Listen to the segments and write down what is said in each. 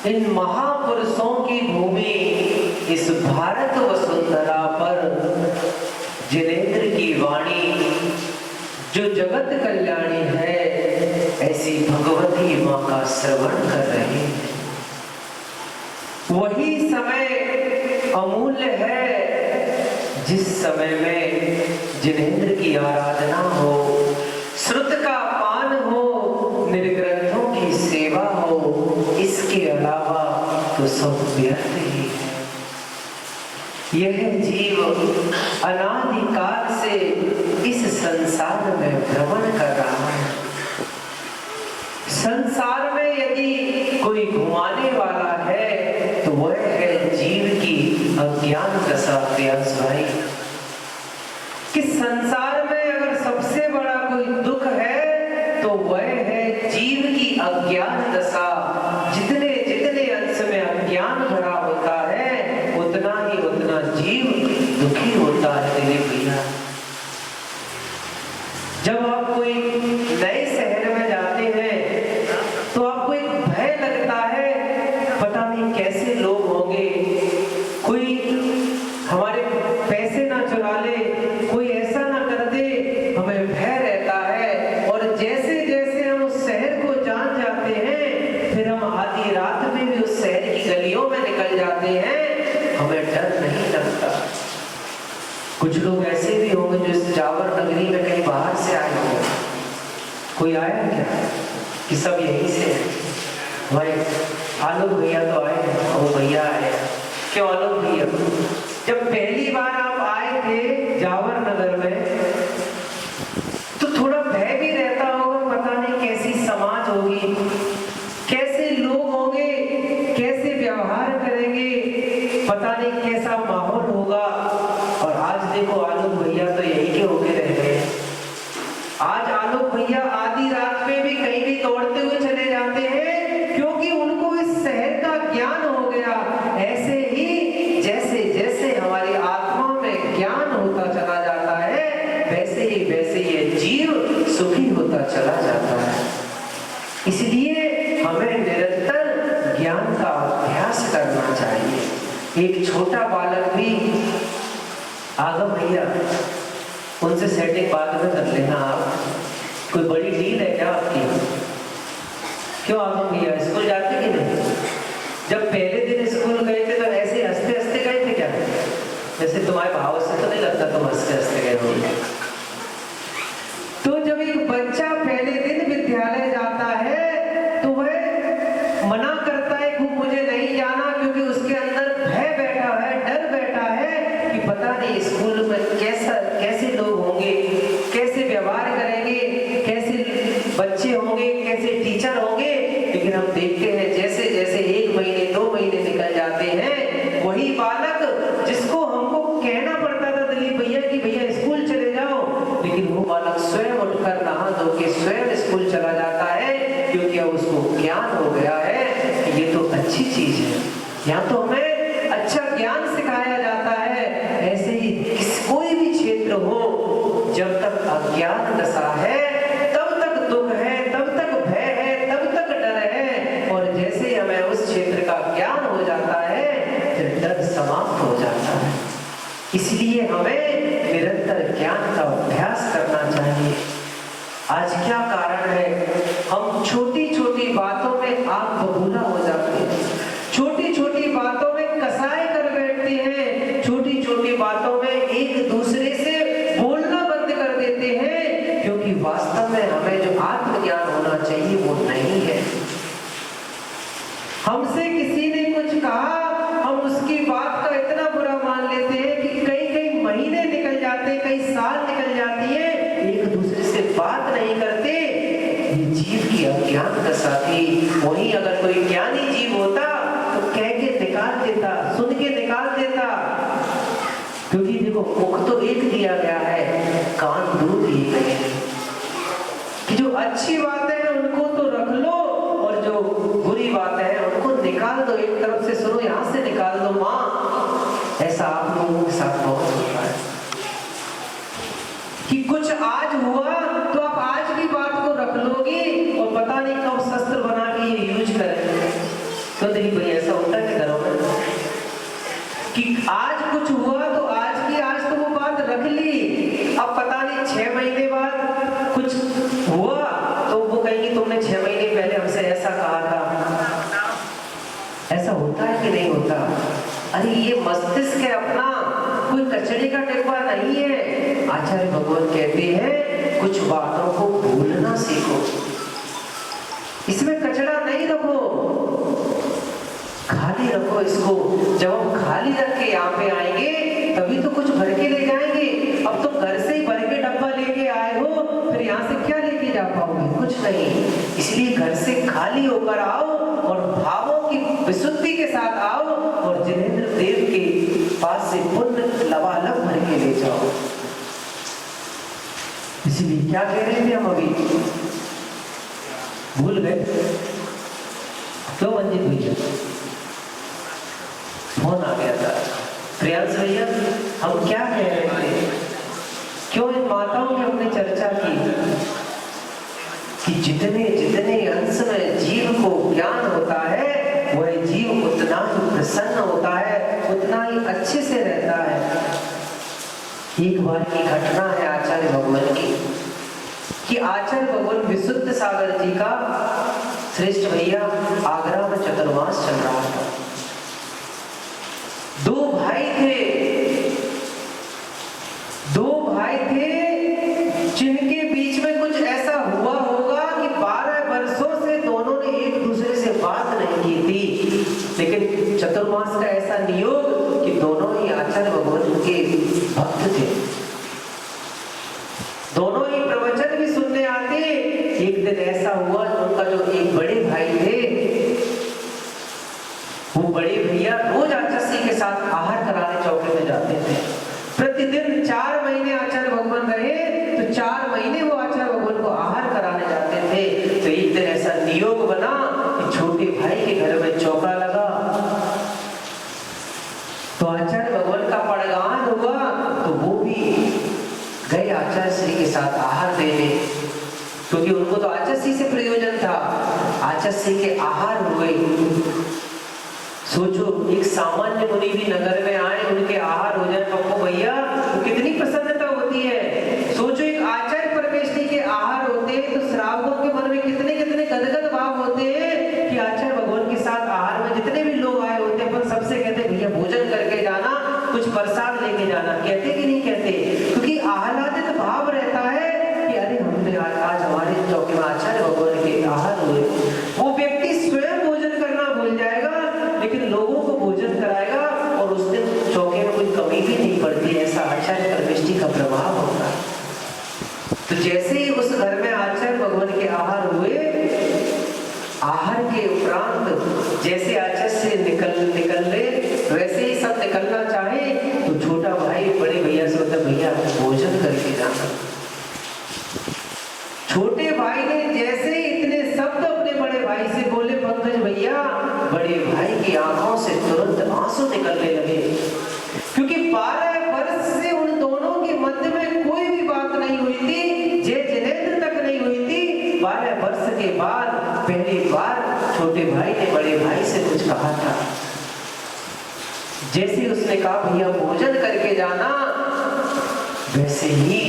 इन महापुरुषों की भूमि इस भारत वसुंधरा पर जिनेंद्र की वाणी जो जगत कल्याणी है, ऐसी भगवती माँ का श्रवण कर रहे हैं। वही समय अमूल्य है जिस समय में जिनेंद्र की आराधना हो, श्रुत का पान हो, निर्ग्रंथों की सेवा हो, इसके अलावा तो सब व्यर्थ ही है। यह जीव अनादिकाल से इस संसार में भ्रमण कर रहा है। संसार में यदि कोई घुमाने वाला है तो वह है जीव की अज्ञान दशा। प्यास भाई, कि संसार में अगर सबसे बड़ा कोई दुख है तो वह है जीव की अज्ञान दशा। जितने जितने अंश में अज्ञान भरा होता है उतना ही उतना जीव दुखी होता है। दिलीप भैया, जब आप कोई नए शहर में जाते हैं तो आपको एक भय लगता है, पता नहीं कैसे लोग होंगे, कोई हमारे पैसे ना चुरा ले, कोई ऐसा ना कर दे, हमें भय रहता है। और जैसे जैसे हम उस शहर को जान जाते हैं फिर हम आधी रात में भी उस शहर की गलियों में निकल जाते हैं, हमें डर नहीं लगता। कुछ लोग ऐसे भी होंगे जो इस जावर नगरी में कहीं बाहर से आए होंगे। कोई आया क्या कि सब यहीं से है? भाई आलोक भैया तो आए हैं, वो भैया आए। क्यों आलोक भैया? जब पहली बार आप आए थे जावर नगर में तो थोड़ा भय भी रहता होगा, पता नहीं कैसी समाज होगी, कैसे लोग होंगे, कैसे व्यवहार करेंगे, पता नहीं कैसा माहौल होगा। और आज देखो आलोक भैया तो यही के होके रह गए। आज आलोक भैया आधी रात में भी कहीं भी दौड़ते हुए चले जाते हैं क्योंकि उनको इस शहर का ज्ञान हो गया। ऐसे ही जैसे जैसे हमारी आत्मा में ज्ञान होता चला जाता है वैसे ही ये जीव सुखी होता चला जाता है। इसलिए हमें निरंतर ज्ञान का अभ्यास करना चाहिए। एक छोटा बालक भी आगम भैया, उनसे सेटिंग बाद में कर लेना आप। कोई बड़ी डील है क्या आपकी? क्यों आगम भैया स्कूल जाते कि नहीं? जब पहले दिन स्कूल गए थे तो ऐसे हंसते हंसते गए थे क्या? जैसे तुम्हारे भाव से तो नहीं लगता तुम हंसते हंसते गए होंगे। तो जब एक बच्चा पहले दिन विद्यालय जाता है तो वह मना करता है कि मुझे नहीं जाना, क्योंकि उसके अंदर भय बैठा है, डर बैठा है कि पता नहीं स्कूल में कैसे लोग होंगे, कैसे व्यवहार करेंगे, कैसे बच्चे होंगे, कैसे टीचर होंगे। लेकिन हम देखते हैं जैसे जैसे 1 महीने 2 महीने निकल जाते हैं, वही बालक जिसको हमको कहना पड़ता था दिलीप भैया कि भैया स्कूल चले जाओ, लेकिन वो बालक स्वयं उठकर नहा धो के स्वयं स्कूल चला जाता है, क्योंकि अब उसको ज्ञान हो गया है कि ये तो अच्छी चीज है, यहाँ तो हमें अच्छा ज्ञान सिखाया जाता है। ऐसे ही कोई भी क्षेत्र हो, जब तक अज्ञान दशा है तब तक दुख है, तब तक भय है, तब तक डर है। और जैसे हमें उस क्षेत्र का ज्ञान हो जाता है फिर डर समाप्त हो जाता है। इसलिए हमें निरंतर ज्ञान का अभ्यास करना चाहिए। आज क्या कारण है, हम छोटी छोटी बातों में आग बबूला हो जाते हैं, छोटी छोटी बातों में कसाई कर बैठते हैं, छोटी छोटी बातों में एक दूसरे से बोलना बंद कर देते हैं, क्योंकि वास्तव में हमें जो आत्मज्ञान होना चाहिए वो नहीं है। हमसे किसी ने कुछ कहा, हम उसकी बात का इतना बुरा मान लेते हैं कि कई कई महीने निकल जाते, कई साल निकल जाती है, एक दूसरे से बात नहीं करते। ये जीव की अज्ञान दशा थी। वहीं अगर कोई ज्ञानी जीव होता तो कह के निकाल देता, सुन के निकाल देता। क्योंकि देखो मुख तो एक दिया गया है, कान 2 दिए गए हैं कि जो अच्छी बातें हैं उनको तो रख लो और जो बुरी बातें हैं उनको निकाल दो, एक तरफ से सुनो, यहाँ से निकाल दो। माँ, ऐसा आप लोगों के साथ बहुत होता है कि कुछ आज हुआ तो आप आज की बात को रख लोगे और पता नहीं कब शस्त्र बना के ये यूज करेंगे। तो दिलीप भाई ऐसा होता है घरों में कि आज कुछ हुआ तो आज तो वो बात रख ली, अब पता नहीं 6 महीने बाद कुछ हुआ तो वो कहेंगी तुमने 6 महीने पहले हमसे ऐसा कहा था। ऐसा होता है कि नहीं होता? अरे ये मस्तिष्क है अपना, कोई कचरे का डिब्बा नहीं है। आचार्य भगवान कहते हैं कुछ बातों को भूलना सीखो, इसमें कचरा नहीं रखो, खाली रखो इसको। जब हम खाली रख के यहाँ पे आएंगे तभी तो कुछ भर के ले जाएंगे। अब तुम घर से ही भर के डब्बा लेके आए हो, फिर यहाँ से क्या लेके जा पाओगे? कुछ नहीं। इसलिए घर से खाली होकर आओ और भावों की विशुद्धि के साथ आओ और जिनेंद्र देव के पास से पुण्य लबालब भर के ले जाओ। इसलिए क्या कह रहे थे हम अभी? भूल गए क्यों? मंजित भैया फोन आ गया था। प्रियांश भैया हम क्या कह रहे थे? क्यों इन माताओं की हमने चर्चा की कि जितने जितने अंश में जीव को ज्ञान होता है वह जीव उतना ही प्रसन्न होता है, उतना ही अच्छे से रहता है। एक बार की घटना है आचार्य भगवान की कि आचार्य भगवान विशुद्ध सागर जी का श्रेष्ठ भैया आगरा में चतुर्मास चल रहा था। 2 भाई थे जिनके बीच में कुछ ऐसा हुआ होगा कि 12 वर्षों से दोनों ने एक दूसरे से बात नहीं की थी। लेकिन चतुर्मास का ऐसा नियोग कि दोनों ही आचार्य भगवान के भक्त थे, दोनों ही प्रवचन भी सुनने आते। एक दिन ऐसा हुआ उनका जो एक बड़े भाई थे, वो बड़े भैया रोज आचार्य के साथ आहार कराने चौके में जाते थे। प्रतिदिन 4 महीने आचार्य भगवान रहे तो 4 महीने वो आचार्य भगवान को आहार कराने जाते थे। तो एक दिन ऐसा नियोग बना कि छोटे भाई के घर में चौका लगा तो आचार्य भगवान का पड़गान हुआ तो वो भी गए आचार्य श्री के साथ आहार देने, क्योंकि उनको तो आचार्य श्री से प्रयोजन था। आचार्य श्री के आहार हुए। सोचो एक सामान्य मुनि भी नगर में आए, उनके आहार हो जाए पप्पू भैया तो कितनी प्रसन्नता होती है। सोचो एक आचार्य परमेश्वरी के आहार होते हैं तो श्रावकों के मन में कितने कितने गदगद भाव होते हैं कि आचार्य भगवान के साथ आहार में जितने भी लोग आए होते हैं अपन सबसे कहते भैया भोजन करके जाना, कुछ प्रसाद लेके जाना। कहते कि नहीं कहते? क्योंकि आह्लादित भाव रहता है कि अरे हमने आज हमारे चौके में आचार्य भगवान के आहार हुए। वो व्यक्ति स्वयं भोजन करना भूल जाएगा लेकिन लोगों को भोजन कराएगा और उस दिन चौके में कोई कमी भी नहीं पड़ती। ऐसा आचार्य परमेष्टि का प्रभाव होगा। तो जैसे ही उस घर में आचार्य भगवान के आहार हुए, आहार के उपरांत जैसे आचार्य से निकल रहे वैसे ही सब निकलना चाहे तो छोटा भाई बड़े भैया से होता भैया भोजन करके जाना। छोटे भाई ने जैसे ही इतने शब्द अपने बड़े भाई से बोले पंकज भैया, बड़े भाई की आंखों से तुरंत आंसू निकलने लगे, क्योंकि 12 वर्ष से उन दोनों के मध्य में कोई भी बात नहीं हुई थी, जिनेंद्र तक नहीं हुई थी। 12 वर्ष के बाद पहली बार छोटे भाई ने बड़े भाई से कुछ कहा था। जैसे उसने कहा भैया भोजन करके जाना, वैसे ही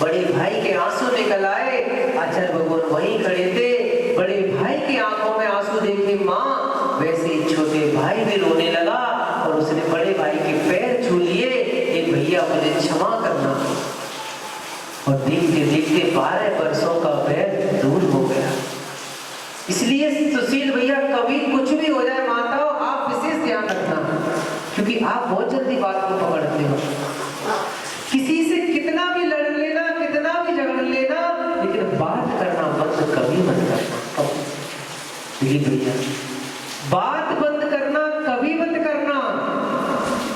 बड़े भाई के आंसू निकल आए। आचार्य भगवान वहीं खड़े थे, बड़े भाई की आंखों में आंसू देखे माँ, वैसे ही छोटे भाई भी रोने लगा और उसने बड़े भाई के पैर छू लिए, एक भैया मुझे क्षमा करना। और देखते देखते 12 वर्षों का पैर दूर हो गया। इसलिए सुशील भैया कभी कुछ भी हो जाए माताओं, आप विशेष ध्यान रखना, क्योंकि आप बहुत जल्दी बात को पकड़ते हो। किसी से कितना भी लड़ लेना, कितना भी झगड़ लेना, लेकिन बात करना बंद कभी मत करना। भैया बात बंद करना कभी मत करना,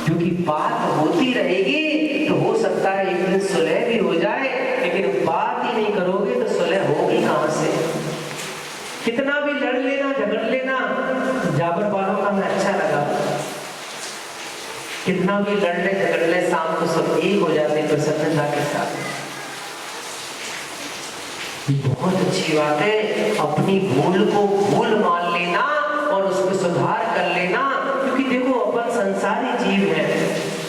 क्योंकि बात होती रहेगी तो हो सकता है एक दिन सुलह भी हो जाए, लेकिन बात ही नहीं करोगे तो सुलह होगी कहां से? कितना भी लड़ लेना, झगड़ लेना। जाबर वालों का मैं अच्छा लगा, कितना भी लड़ने झगड़ने शाम को सब एक हो जाते प्रसन्नता के साथ। बहुत अच्छी बात है, अपनी भूल को भूल मान लेना और उसमें सुधार कर लेना। क्योंकि देखो अपन संसारी जीव हैं,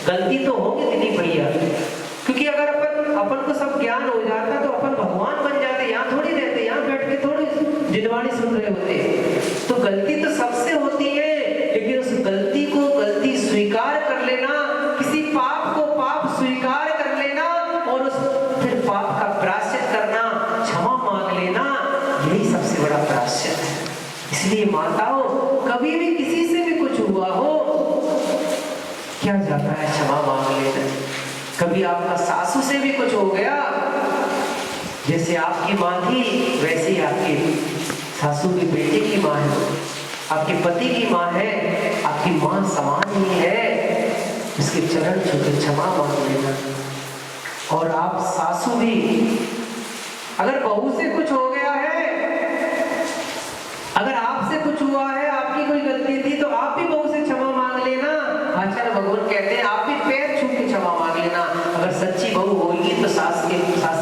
गलती तो होगी दिलीप भैया, क्योंकि अगर अपन को सब ज्ञान हो जाता तो अपन भगवान बन जाते, यहाँ थोड़ी रहते, यहाँ बैठ के थोड़ी जिनवाणी सुन रहे होते। तो गलती तो सबसे होती है, लेकिन उस गलती को गलती स्वीकार कर लेना, किसी पाप को पाप स्वीकार कर लेना और उस फिर पाप का प्रायश्चित करना, क्षमा मांग लेना, यही सबसे बड़ा प्रायश्चित है। इसलिए माताओं, कभी भी किसी से भी कुछ हुआ हो, क्या जाता है क्षमा मांग लेना। कभी आपका सासू से भी कुछ हो गया, जैसे आपकी माँ थी वैसे ही आपकी सासू की बेटे की माँ है, आपके पति की माँ है, आपकी माँ समान ही है। इसके चरण छू के क्षमा मांग लेना। और आप सासू भी, अगर बहू से कुछ हो गया है, अगर आपसे कुछ हुआ है, आपकी कोई गलती थी, तो आप भी बहू से क्षमा मांग लेना। आचार्य भगवान कहते हैं आप भी पैर छू के क्षमा मांग लेना। अगर सच्ची बहू होगी तो सास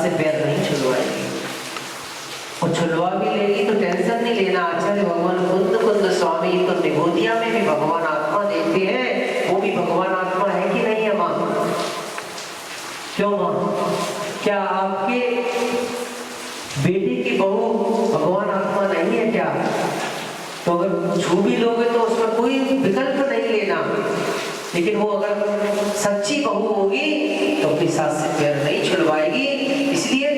से पैर नहीं छुलवाएगी, और छुलवा भी लेगी तो टेंशन नहीं लेना। आचार्य भगवान कुंद स्वामी तो निगोदिया में भी भगवान आत्मा देखते हैं, वो भी भगवान आत्मा है कि नहीं है माँ? क्यों माँ, क्या आपके बेटी की बहू भगवान आत्मा नहीं है क्या? तो अगर छू भी लोगे तो उसमें कोई विकल्प नहीं लेना, लेकिन वो अगर सच्ची बहू होगी तो अपनी सास से पैर नहीं छुलवाएगी। इसलिए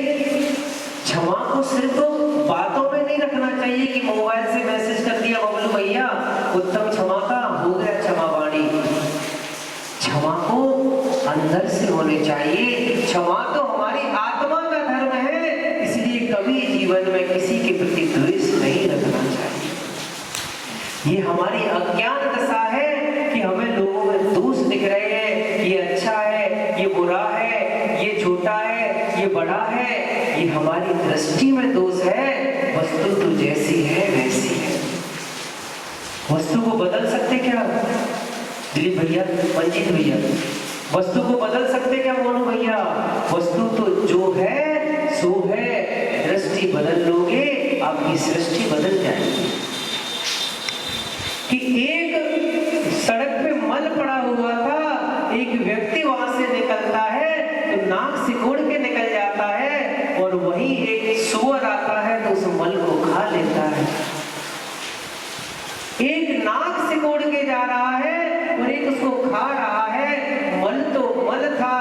क्षमा को सिर्फ बातों में नहीं रखना चाहिए कि मोबाइल से मैसेज कर दिया बबलू भैया उत्तम क्षमा का हो गया क्षमा वाणी। क्षमा को अंदर से होनी चाहिए। क्षमा तो हमारी आत्मा का धर्म है, इसलिए कभी जीवन में किसी के प्रति द्वेष नहीं रखना चाहिए। ये हमारी अज्ञान दशा है कि हमें लोगों में दोष दिख रहे हैं, ये अच्छा है, ये बुरा है, ये छोटा है, ये बड़ा है, ये हमारी दृष्टि में दोष है। वस्तु तो जैसी है वैसी है। वस्तु को बदल सकते क्या दिलीप भैया, मंजीत भैया? वस्तु को बदल सकते क्या मोनू भैया? वस्तु तो जो है सो है। दृष्टि बदल लोगे आपकी सृष्टि बदल जाएगी। कि एक सड़क पे मल पड़ा हुआ था, एक व्यक्ति वहां से निकलता है तो नाक सिकोड़ के निकल जाता है, और वही एक सूअर आता है तो उस मल को खा लेता है। एक नाक सिकोड़ के जा रहा है और एक उसको खा रहा है। मल तो मल था,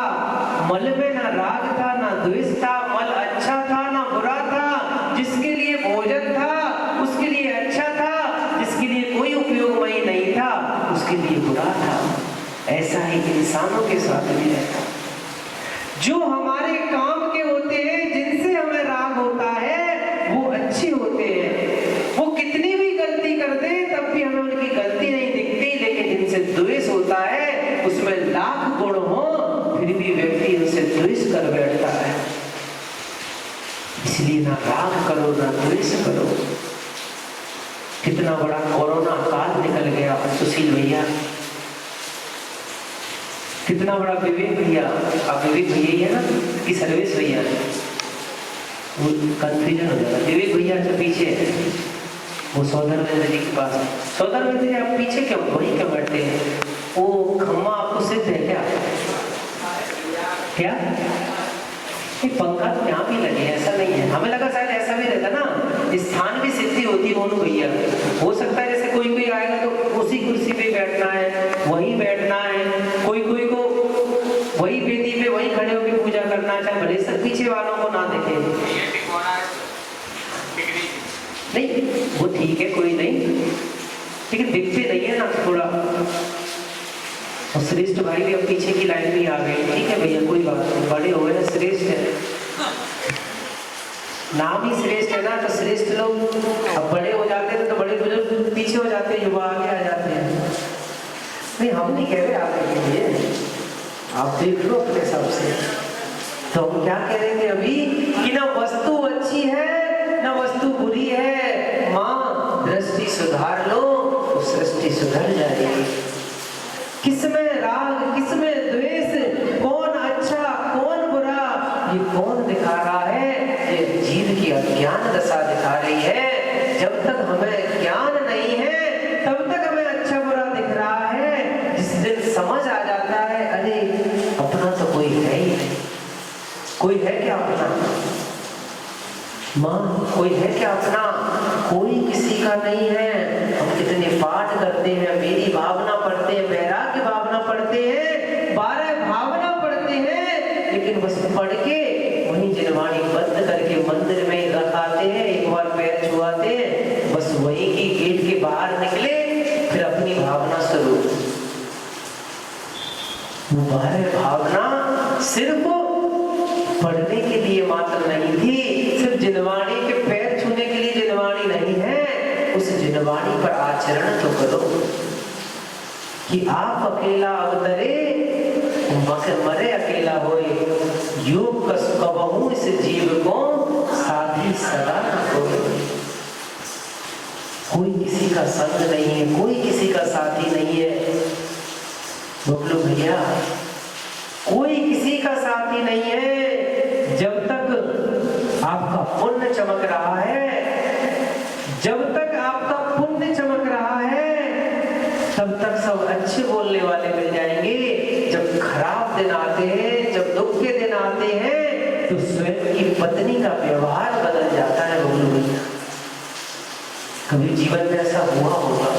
मल में ना राग था ना द्वेष था, मल अच्छा था ना बुरा था। जिसके लिए भोजन था उसके लिए अच्छा था, जिसके लिए कोई उपयोगमयी नहीं था उसके लिए बुरा था। ऐसा ही इंसानों के साथ भी रहता। जो हमारे काम के होते हैं, जिनसे हमें राग होता है, वो अच्छे होते हैं। वो कितनी भी गलती कर दे तब भी हमें उनकी गलती नहीं दिखती, लेकिन जिनसे द्वेष होता है उसमें लाख गुण हो फिर भी व्यक्ति उनसे द्वेष कर बैठता है। इसलिए ना राग करो ना द्वेष करो। कितना बड़ा कोरोना काल निकल गया सुशील भैया, कितना बड़ा विवेक भैया। आप विवेक भैया ही है ना कि सर्वेश भैया? वो कंफ्यूजन हो जाता। विवेक भैया जो पीछे है वो सौदरवेंद्र जी के पास। सौदरवेंद्र जी आप पीछे क्यों वही क्यों बैठते हैं? वो खम्मा आपको सिद्ध है क्या? क्या ये पंखा तो यहाँ भी लगे, ऐसा नहीं है। हमें लगा शायद ऐसा भी रहता ना, स्थान भी सिद्धि होती है। मोनू भैया हो सकता है जैसे कोई आएगा तो उसी कुर्सी पे बैठना है, वहीं बैठना है, कोई को वही वेदी पे वहीं खड़े होकर पूजा करना, चाहे भले सब पीछे वालों को ना देखे। नहीं वो ठीक है, कोई नहीं, लेकिन दिखते नहीं है ना थोड़ा। और श्रेष्ठ भाई भी अब पीछे की लाइन भी आ गई। ठीक है भैया, कोई बात नहीं, बड़े हो गए ना, श्रेष्ठ है, नाम ही श्रेष्ठ है ना, तो श्रेष्ठ लोग अब बड़े हो जाते हैं तो बड़े बुजुर्ग पीछे हो जाते हैं, युवा आगे आ जाते हैं। नहीं हम नहीं कह रहे आपके लिए, आप देख लो अपने हिसाब से। तो हम क्या कह रहे थे अभी कि ना वस्तु अच्छी है ना वस्तु बुरी है। माँ दृष्टि सुधार लो तो सृष्टि सुधर जाएगी। किसमें राग किसमें द्वेष, कौन अच्छा कौन बुरा, ये कौन दिखा रहा है? ये जीव की अज्ञान दशा दिखा रही है। जब तक हमें ज्ञान नहीं है समझ आ जाता है, अरे अपना तो कोई है ही नहीं। कोई है क्या अपना? माँ, कोई है क्या अपना? कोई किसी का नहीं है। हम कितने पाठ करते हैं, मेरी भावना पढ़ते हैं, वैराग्य भावना पढ़ते हैं, 12 भावना पढ़ते हैं, लेकिन बस पढ़ के वहीं जिनवाणी बंद करके मंदिर में ही रख आते हैं, एक बार पैर छुआते हैं, बस वहीं की गेट के बाहर निकले, फिर अपनी भावना शुरू। वो 12 भावना सिर्फ पढ़ने के लिए मात्र नहीं थी, सिर्फ जिनवाणी के पैर छूने के लिए जिनवाणी नहीं है। उस जिनवाणी पर आचरण तो करो कि आप अकेला अवतरे मरे अकेला होए, योग कस कबहू इस जीव को साथी सदा न कोई। कोई किसी का संग नहीं है, कोई किसी का साथी नहीं है। बोलो भैया, कोई किसी का साथी नहीं है। जब तक आपका पुण्य चमक रहा है, जब तक आपका पुण्य चमक रहा है, तब तक सब अच्छे बोलने वाले मिल जाएंगे। जब खराब दिन आते हैं, जब दुख के दिन आते हैं, तो स्वयं की पत्नी का व्यवहार बदल जाता है। बोलो भैया, कभी जीवन में ऐसा हुआ होगा?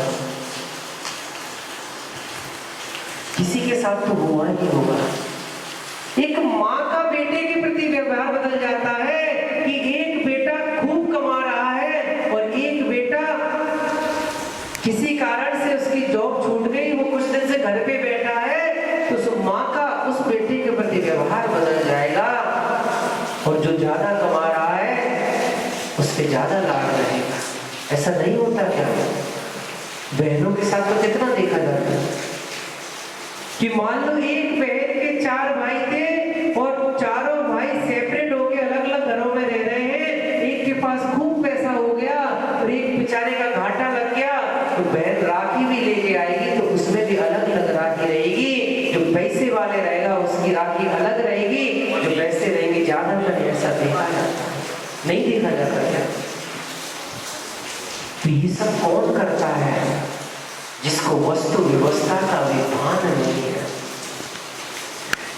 किसी के साथ तो हुआ ही होगा। एक माँ का बेटे के प्रति व्यवहार बदल जाता है कि एक बेटा खूब कमा रहा है और एक बेटा किसी कारण से उसकी जॉब छूट गई, वो कुछ दिन से घर पे बैठा है, तो उस माँ का उस बेटे के प्रति व्यवहार बदल जाएगा। और जो ज्यादा कमा रहा है उस पे ज्यादा लाड रहेगा। ऐसा नहीं होता क्या? बहनों के साथ तो कितना देखा जाता है कि मान लो एक बहन के 4 भाई थे और चारों भाई सेपरेट होके अलग अलग घरों में रह रहे हैं। एक के पास खूब पैसा हो गया और एक बेचारे का घाटा लग गया, तो बहन राखी भी लेके आएगी, तो उसमें भी अलग अलग राखी रहेगी। जो पैसे वाले रहेगा उसकी राखी अलग रहेगी, जो पैसे रहेंगे ज्यादातर ऐसा देखा जाता है। नहीं देखा जाता क्या? तो ये सब कौन करता है? जिसको वस्तु व्यवस्था का विभान नहीं है,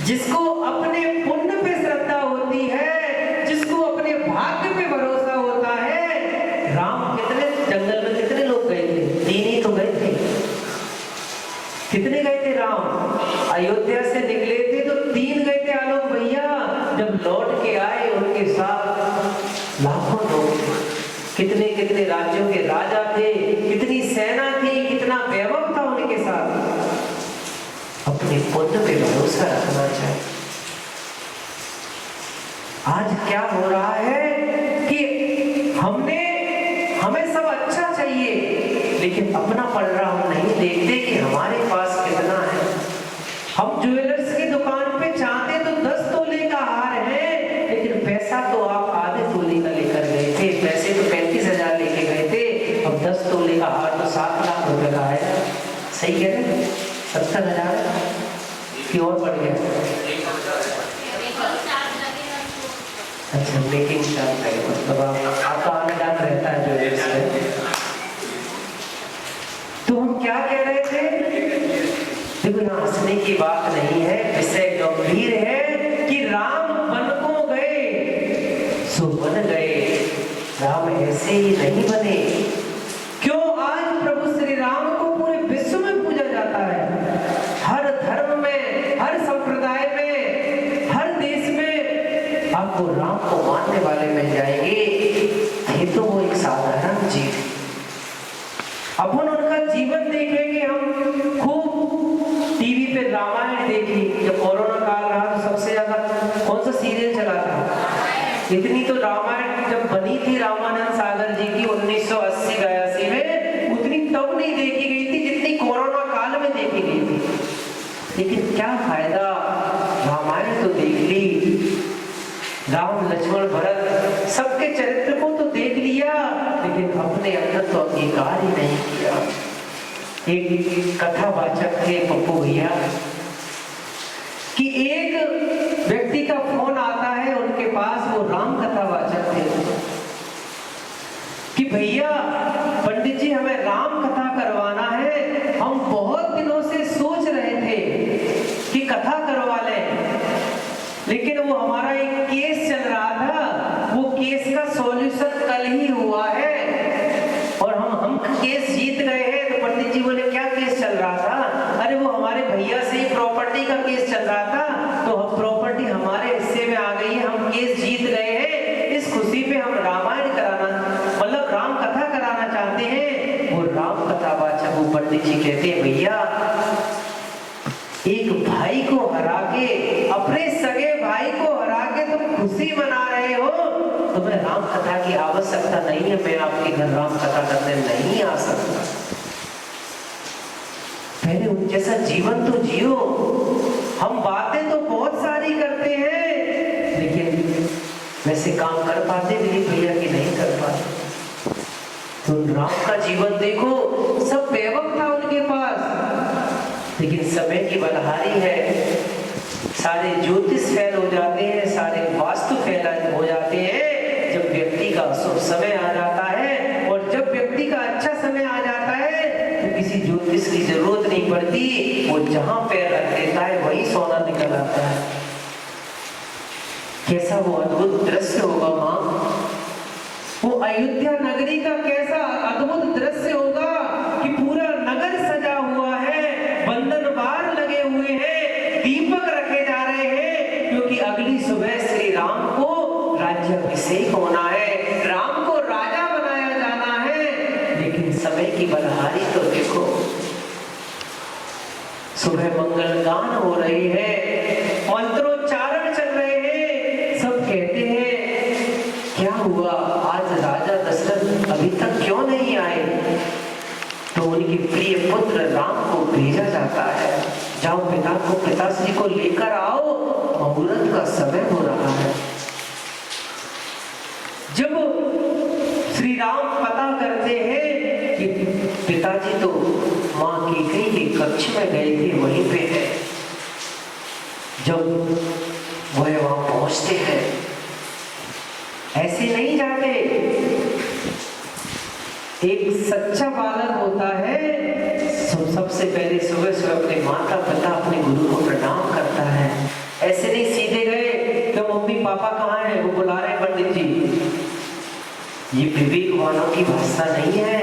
जिसको अपने पुण्य पे श्रद्धा होती है, जिसको अपने भाग्य पे भरोसा होता है। राम कितने जंगल में कितने लोग गए थे? 3 ही तो गए थे। कितने गए थे राम? अयोध्या से निकले थे तो 3 गए थे आलोक भैया। जब लौट के आए उनके साथ लाखों लोग थे। कितने कितने राज्यों के राजा थे, कितनी सेना थी, कितना वैभव था उनके साथ। अपने पुण्य पे भरोसा रखना चाहिए। आज क्या हो रहा है कि हमें सब अच्छा चाहिए, लेकिन अपना पलड़ा हम नहीं देखते कि हमारे पास कितना है। हम ज्वेलर्स की दुकान पे चाहते तो 10 तोले का हार है, लेकिन पैसा तो आप आधे तोले का लेकर गए थे। पैसे तो 35,000 लेके गए थे, अब 10 तोले का हार तो 7 लाख रुपए का है। सही कह रहे? 70,000 की और बढ़ गया। अच्छा, मेकिंग चार्ज है, मतलब आपका आना जाना रहता है ज्वेलर्स में। तो हम क्या कह रहे थे? देखो, यहाँ हंसने की बात नहीं है, विषय गंभीर है कि राम वन को गए सो बन गए, राम ऐसे ही नहीं बने। क्यों आज प्रभु श्री राम को पूरे विश्व में पूजा जाता है? हर धर्म में, हर संप्रदाय में, हर देश में आपको राम को मानने वाले मिल जाएंगे। थे तो वो एक साधारण जीव। अपन उनका जीवन देखेंगे, हम खूब टीवी पे रामायण देखी। जब कोरोना काल रहा तो सबसे ज्यादा कौन सा सीरियल चला था? इतनी तो रामायण जब बनी थी रामानंद सागर जी की 1980-82 में, उतनी तब नहीं देखी गई थी जितनी कोरोना काल में देखी गई थी। लेकिन क्या फायदा, रामायण तो देख ली, राम लक्ष्मण भरत सबके चरित्र को तो देख लिया, लेकिन अपने अंदर तो अंगीकार ही नहीं किया। एक कथावाचक थे पप्पू भैया, कि एक व्यक्ति का फोन आता है उनके पास, वो राम कथावाचक थे, कि भैया पंडित जी हमें राम कथा करवाना है। हम बहुत दिनों से सोच रहे थे प्रॉपर्टी का केस चल रहा था, तो हम प्रॉपर्टी हमारे हिस्से में आ गई है, हम केस जीत गए हैं। इस खुशी में हम रामायण कराना, मतलब राम कथा कराना चाहते हैं। वो राम कथा वाचक वो पंडित जी कहते हैं, भैया एक भाई को हरा के, अपने सगे भाई को हरा के तुम खुशी मना रहे हो, तुम्हें राम कथा की आवश्यकता नहीं है, मैं आपके घर राम कथा करने नहीं आ सकता। पहले उन जैसा जीवन तो जियो। हम बातें तो बहुत सारी करते हैं, लेकिन वैसे काम कर पाते दिलीप भैया कि नहीं कर पाते? तो राम का जीवन देखो, सब वैभव था उनके पास, लेकिन समय की बलहारी है, सारे ज्योतिष फेल हो जाते हैं, सारे वास्तु फेल हो जाते हैं जब व्यक्ति का शुभ समय आ जाता है। और जब व्यक्ति का अच्छा समय आ जाता है तो किसी ज्योतिष की जरूरत नहीं पड़ती, वो जहां पैर रख देता है वही सोना निकल आता है। कैसा वो अद्भुत दृश्य होगा मां, वो अयोध्या नगरी का कैसा अद्भुत दृश्य होगा कि पूरा नगर सजा हुआ है, बंधन बार लगे हुए हैं, दीपक रखे जा रहे हैं, क्योंकि अगली सुबह श्री राम को राज्याभिषेक होना है, राम को राजा बनाया जाना है। लेकिन समय की बलहारी तो देखो, सुबह मंगल गान हो रही है, मंत्रोच्चारण चल रहे हैं, सब कहते हैं क्या हुआ आज राजा दशरथ अभी तक क्यों नहीं आए? तो उनके प्रिय पुत्र राम को भेजा जाता है, जाओ पिताश्री को लेकर आओ, मुहूर्त का समय हो रहा है। जब श्री राम पता करते हैं कि पिताजी तो मां कैकेयी के कक्ष में गए थे, वहीं पे है, जब वह वहां पहुंचते हैं, ऐसे नहीं जाते। एक सच्चा बालक होता है, सबसे पहले सुबह सुबह अपने माता पिता अपने गुरु को प्रणाम करता है। ऐसे नहीं सीधे गए तो मम्मी पापा कहाँ हैं, वो बुला रहे पंडित जी। ये विवेकवानों की भाषा नहीं है।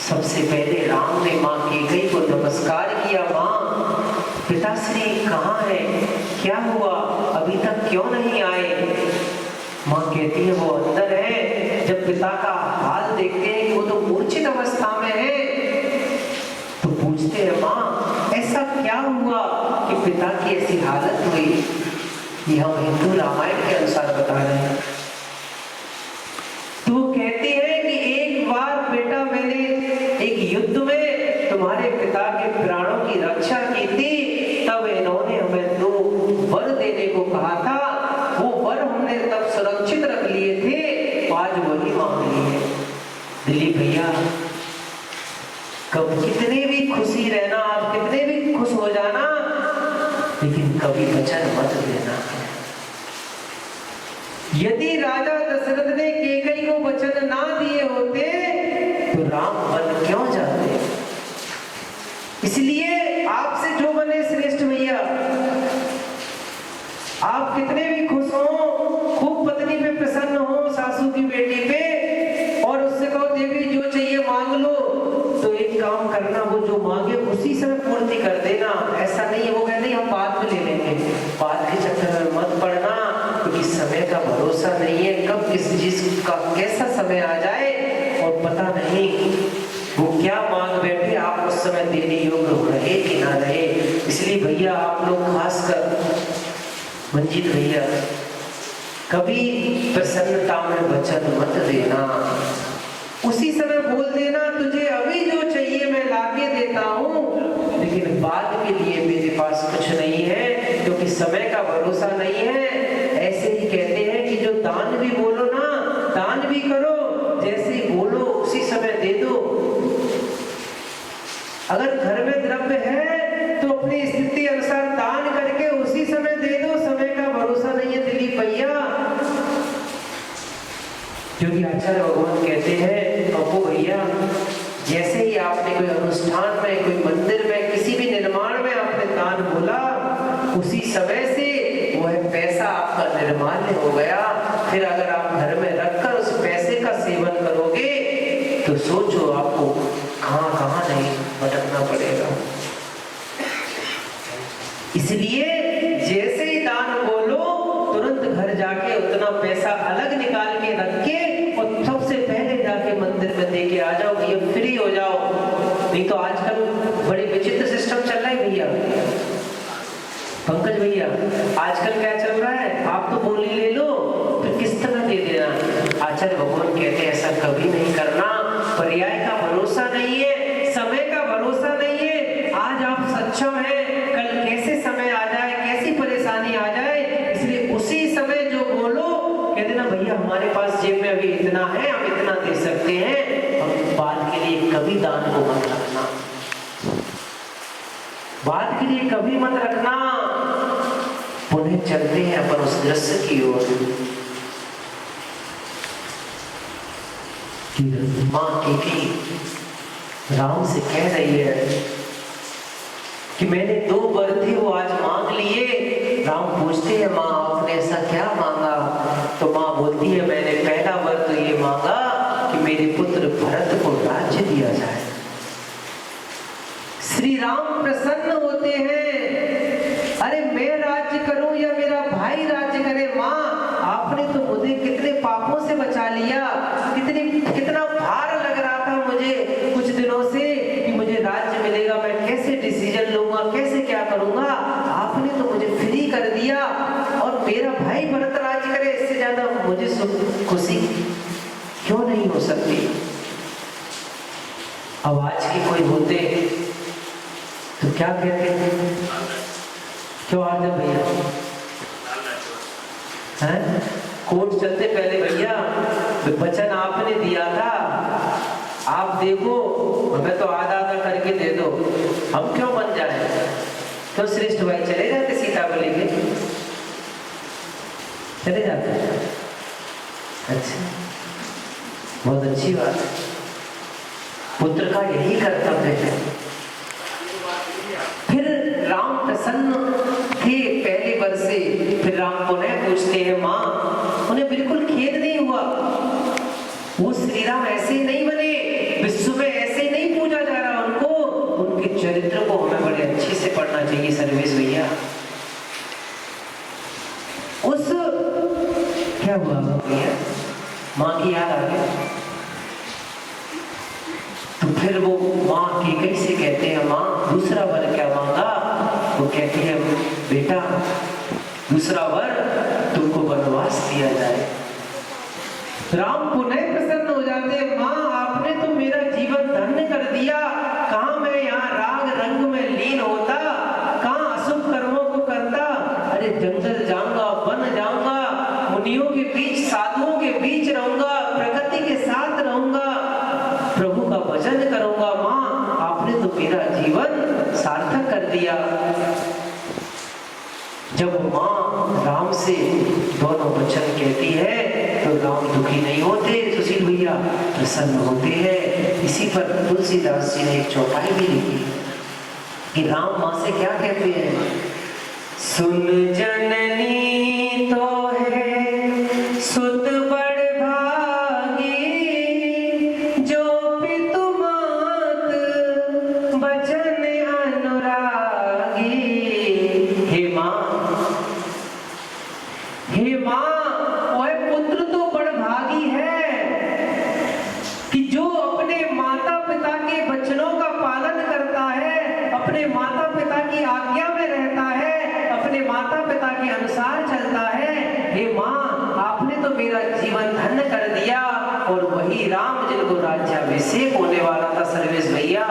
सबसे पहले राम ने मां कैकेयी को नमस्कार किया, मां पिताश्री कहाँ है, क्या हुआ अभी तक क्यों नहीं आए? मां कहती है वो अंदर है। जब पिता का हाल देखते हैं कि वो तो मूर्छित अवस्था में है, तो पूछते हैं मां ऐसा क्या हुआ कि पिता की ऐसी हालत हुई? ये हम हिंदू रामायण के अनुसार बता रहे हैं। तो कहती है कि एक बार बेटा मैंने एक युद्ध में तुम्हारे पिता के प्राणों की रक्षा की थी, तब इन्होंने हमें 2 वर देने को कहा था, वो वर हमने तब सुरक्षित रख लिए थे, आज वही मांग लिए। दिलीप भैया कब कितने भी खुशी रहना, आप कितने भी खुश हो जाना, लेकिन कभी वचन मत देना। यदि राजा दशरथ ने कैकेयी को वचन ना दिए होते तो राम वन क्यों जाते? इसलिए आपसे जो बने श्रेष्ठ भैया, आप कितने भी खुश हो, खूब पत्नी पे प्रसन्न हो, सासू की बेटी पे, और उससे कहो देवी जो चाहिए मांग लो, तो एक काम करना, वो जो मांगे उसी समय पूर्ति कर देना। ऐसा नहीं है वो कहते हम बाद में ले लेंगे, बाद के चक्कर में मत पड़ना, क्योंकि समय का भरोसा नहीं है, कब किस चीज का कैसा समय आ जाए और पता नहीं वो क्या मांग बैठे, आप उस समय देने योग्य रहे कि ना रहे। इसलिए भैया आप लोग खासकर मंजीत भैया कभी प्रसन्नता में वचन मत देना, उसी समय बोल देना तुझे अभी जो चाहिए मैं लाके देता हूँ, लेकिन बाद के लिए मेरे पास कुछ नहीं है, क्योंकि समय का भरोसा नहीं है। ऐसे ही कहते हैं कि जो दान भी बोलो ना, दान भी करो, जैसे ही बोलो उसी समय दे दो। अगर घर में द्रव्य है तो अपनी स्थिति अनुसार दान करके उसी समय दे दो, समय का भरोसा नहीं है दिलीप भैया। क्योंकि आचार्य भगवान कहते हैं पप्पू भैया, जैसे ही आपने कोई अनुष्ठान में, कोई मंदिर में, किसी भी निर्माण में आपने दान बोला, उसी समय से वह पैसा आपका निर्माल्य हो गया। फिर अगर आप घर में रखकर उस पैसे का सेवन करोगे तो सोचो आपको कहां कहां नहीं भटकना पड़ेगा। इसलिए जैसे ही दान बोलो तुरंत घर जाके उतना पैसा अलग निकाल के रख के और सबसे पहले जाके मंदिर में दे के आ जाओ भैया, फ्री हो जाओ। नहीं तो आजकल बड़े विचित्र सिस्टम चल रहा है भैया, पंकज भैया। आजकल क्या चल रहा है, आप तो बोली ले लो फिर किस्त में दे देना। आचार्य भगवान कहते हैं ऐसा कभी नहीं करना। पर्याय का भरोसा नहीं है, समय का भरोसा नहीं है। आज आप सक्षम हैं, कल कैसे समय आ जाए, कैसी परेशानी आ जाए, इसलिए उसी समय जो बोलो कह देना भैया हमारे पास जेब में अभी इतना है, हम इतना दे सकते हैं। हम बात के लिए कभी दान को मत रखना, बात के लिए कभी मत रखना। पुनः चलते हैं अपन उस दृश्य की ओर। मां कीकी राम से कह रही है कि मैंने 2 वर थे वो आज मांग लिए। राम पूछते हैं मां आपने ऐसा क्या मांगा? तो मां बोलती है मैंने पहला वर तो ये मांगा कि मेरे पुत्र भरत को राज्य दिया जाए। श्री राम प्रसन्न होते हैं, अरे मैं राज्य करूं या मेरा भाई राज्य करे? मां आपने तो मुझे कितने पापों से बचा लिया, कितना भार लग रहा था मुझे कुछ दिनों से कि मुझे राज्य मिलेगा, मैं कैसे डिसीजन लूंगा, कैसे क्या करूंगा। आपने तो मुझे फ्री कर दिया और मेरा भाई भरत राज्य करे, इससे ज्यादा मुझे खुशी क्यों नहीं हो सकती? अब आज के कोई होते तो क्या कहते हैं? क्यों आते भैया हैं? कोर्ट चलते पहले भैया वचन आपने दिया था, आप देखो हमें तो आधा आधा करके दे दो, हम क्यों बन जाए? तो श्रेष्ठ भाई चले जाते सीता को लेके, चले जाते। अच्छा, बहुत अच्छी बात है, पुत्र का यही कर्तव्य है। फिर राम प्रसन्न थे पहले वर्ष से। फिर राम को नहीं पूछते हैं मां, उन्हें बिल्कुल खेद नहीं हुआ। वो श्री राम ऐसे नहीं बने, विश्व में ऐसे नहीं पूजा जा रहा उनको। उनके चरित्र को हमें बड़े अच्छे से पढ़ना चाहिए सर्वेश भैया। उस क्या हुआ भैया, मां की याद आ गई। तो फिर वो मां कैकेयी से कहते हैं मां दूसरा वर क्या मांगा? वो कहती है बेटा दूसरा वर तुमको वनवास दिया जाए। राम पुनः प्रसन्न हो जाते हैं, मां आपने तो मेरा जीवन धन्य कर दिया। कहां मैं यहाँ राग रंग में लीन होता, कहां अशुभ कर्मों को करता। अरे जंगल जाऊंगा, वन जाऊंगा, मुनियों के बीच साधुओं के बीच रहूंगा, प्रकृति के साथ रहूंगा, प्रभु का भजन करूंगा। मां आपने तो मेरा जीवन सार्थक कर दिया। जब मां राम से दोनों वचन कहती है तो राम दुखी नहीं होते, सुशील भैया प्रसन्न होते हैं। इसी पर तुलसीदास जी ने एक चौपाई भी लिखी कि राम मां से क्या कहते हैं? सुन जननी तो है सुत बड़ भागी, जो पितु मात बचन अनुरागी। हे मां, हे मां, वह पुत्र तो बड़ भागी है कि जो अपने माता पिता के वचनों का पालन करता है, अपने माता पिता की आज्ञा में रहता है, अपने माता पिता के अनुसार चलता है। हे मां आपने तो मेरा जीवन धन्य कर दिया। और वही राम जिनको राज्याभिषेक होने वाला था सर्वेश भैया,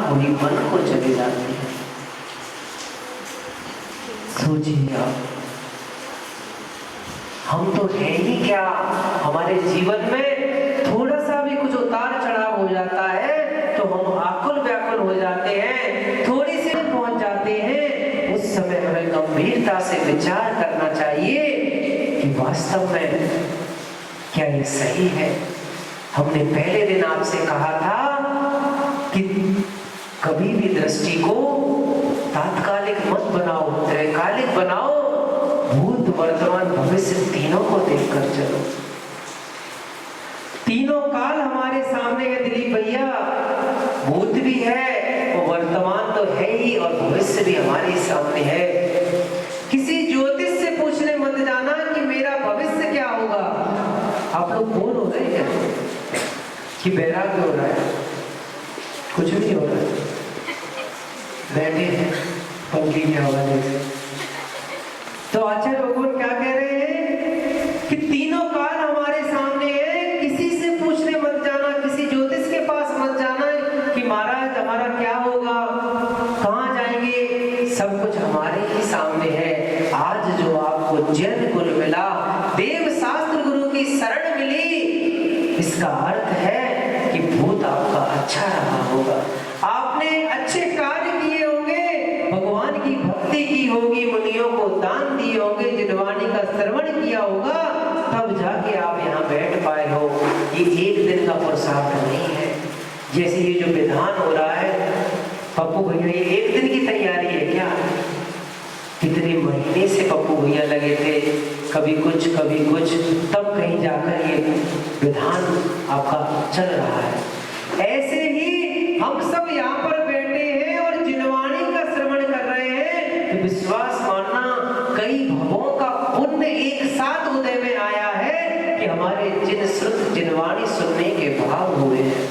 वही वन को चले जाते हैं। सोचिए आप, हम तो है ही क्या, हमारे जीवन में थोड़ा सा भी कुछ उतार चढ़ाव हो जाता है तो हम आकुल व्याकुल हो जाते हैं, थोड़ी सी पहुंच जाते हैं। उस समय हमें गंभीरता से विचार करना चाहिए कि वास्तव में क्या ये सही है? हमने पहले दिन आपसे कहा था कि कभी भी दृष्टि को तात्कालिक मत बनाओ, त्रैकालिक बनाओ। भूत वर्तमान भविष्य तीनों को देखकर चलो। तीनों काल हमारे सामने है दिलीप भैया, भूत भी है और वर्तमान तो है ही और भविष्य भी हमारे सामने है। कि बैराग्य हो रहा है? कुछ भी नहीं हो रहा है, बैठे हैं पंखी की हवा से। तो आचार्य भगवान क्या कह रहे हैं कि तीनों काल हमारे सामने है, किसी से पूछने मत जाना, किसी ज्योतिष के पास मत जाना कि महाराज हमारा क्या होगा, कहाँ जाएंगे, सब कुछ हमारे ही सामने है। आज जो आपको जैन गुरु मिला, देव शास्त्र गुरु की शरण मिली, इसका अर्थ है कि भूत आपका अच्छा रहा होगा, आपने अच्छे कार्य किए होंगे, भगवान की भक्ति की होगी, मुनियों को दान दिए होंगे, जिनवाणी का श्रवण किया होगा, तब जाके आप यहाँ बैठ पाए हो। ये एक दिन का पुरुषार्थ नहीं है। जैसे ये जो विधान हो रहा है पप्पू भैया, ये एक दिन की तैयारी है क्या? कितने महीने से पप्पू भैया लगे थे, कभी कुछ तब कहीं जाकर ये विधान आपका चल रहा है। ऐसे ही हम सब यहाँ पर बैठे हैं और जिनवाणी का श्रवण कर रहे हैं, तो विश्वास मानना कई भवों का पुण्य एक साथ उदय में आया है कि हमारे जिन श्रुत जिनवाणी सुनने के भाव हुए हैं।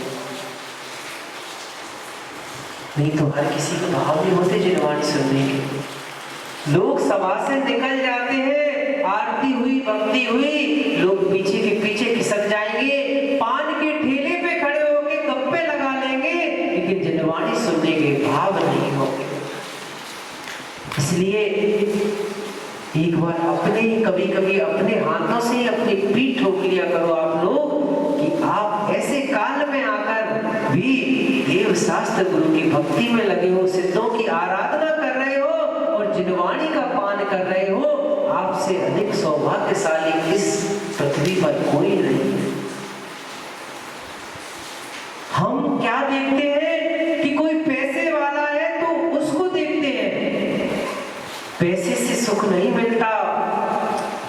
नहीं तो हर किसी को भाव नहीं होते जिनवाणी सुनने के। लोग सभा से निकल जाते हैं, आरती हुई, भक्ति हुई, लोग पीछे के पीछे खिसक जाएंगे, पान के ठेले पे खड़े होके गप्पे लगा लेंगे, लेकिन जिनवाणी सुनने के भाव नहीं होंगे। इसलिए एक बार अपने कभी अपने हाथों से अपनी पीठ ठोक लिया करो आप लोग कि आप ऐसे काल में आकर भी देव शास्त्र गुरु की भक्ति में लगे हो, सिद्धों की आराधना कर रहे हो और जिनवाणी का पान कर रहे हो। आपसे अधिक सौभाग्यशाली इस पृथ्वी पर कोई नहीं है। हम क्या देखते हैं कि कोई पैसे वाला है तो उसको देखते हैं, पैसे से सुख नहीं मिलता।